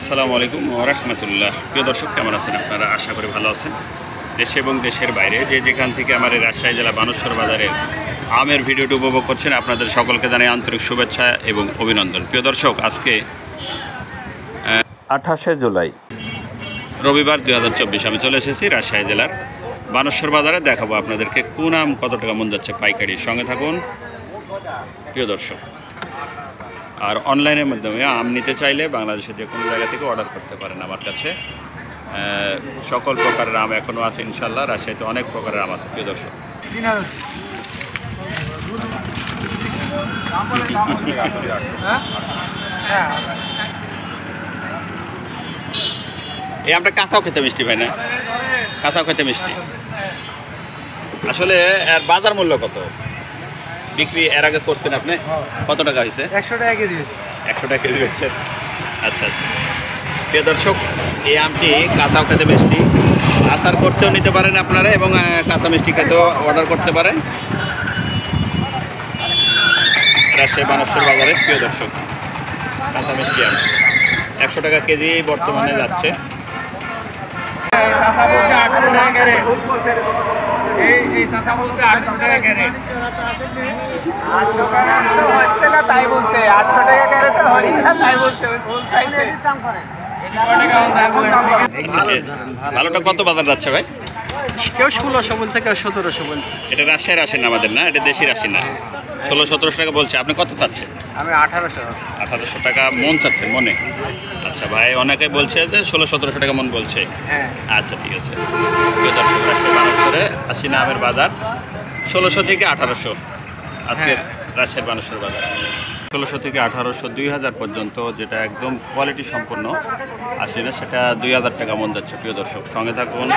আসসালামু আলাইকুম ওয়া রাহমাতুল্লাহ। প্রিয় দর্শক, কেমন আছেন আপনারা? আশা করি ভালো আছেন। দেশে এবং দেশের বাইরে যে যেখান থেকে আমার এই রাজশাহী জেলা বানেশ্বর বাজারের আমের ভিডিওটি উপভোগ করছেন, আপনাদের সকলকে জানাই আন্তরিক শুভেচ্ছা এবং অভিনন্দন। প্রিয় দর্শক, আজকে 28শে জুলাই রবিবার 2024 আমি চলে এসেছি রাজশাহী জেলার বানেশ্বর বাজারে। দেখাবো আপনাদেরকে কোন আম কত টাকা মন যাচ্ছে পাইকারি। সঙ্গে থাকুন প্রিয় দর্শক। আর অনলাইনের মাধ্যমে আম নিতে চাইলে বাংলাদেশের যে কোনো জায়গা থেকে অর্ডার করতে পারেন। আমার কাছে সকল প্রকারের আম এখনও আছে ইনশাল্লাহ। রাজশাহীতে অনেক প্রকারের আম আছে প্রিয় দর্শক। এই আমটা কাঁচাও খেতে মিষ্টি ভাই না? কাঁচাও খেতে মিষ্টি। আসলে এর বাজার মূল্য কত বিক্রি এর আগে করছেন আপনি? কত টাকা হয়েছে? 100 টাকা কেজি। 100 টাকা কেজি হচ্ছে। আচ্ছা আচ্ছা, প্রিয় দর্শক, এই আমটি কাঁচাও খেতে মিষ্টি, আচার করতেও নিতে পারেন আপনারা এবং কাঁচা মিষ্টি খেতেও অর্ডার করতে পারেন। রাজশাহী বানেশ্বর বাজারে প্রিয় দর্শক, কাঁচা মিষ্টি আম 100 টাকা কেজি বর্তমানে যাচ্ছে। ভালোটা কত বাজার যাচ্ছে ভাই? কেউ 1600 বলছে, কেউ 1700 বলছে। এটা রাজশাহীর আসেন আমাদের না, এটা দেশির আসেন না। 1600-1700 টাকা বলছে। আপনি কত চাচ্ছেন? আমি 1800। 1800 টাকা মন চাচ্ছেন মনে? আচ্ছা ভাই, অনেকে বলছে যে 1600-1700 টাকা মন বলছে। হ্যাঁ আচ্ছা ঠিক আছে। রাজশাহী বানেশ্বরে আশিনা আমের বাজার 1600 থেকে 1800 আজকের রাজশাহী বানেশ্বর বাজার। 1600 থেকে 1800, 2000 পর্যন্ত, যেটা একদম কোয়ালিটি সম্পন্ন আশিনা, সেটা 2000 টাকা মন যাচ্ছে প্রিয় দর্শক। সঙ্গে থাকুন।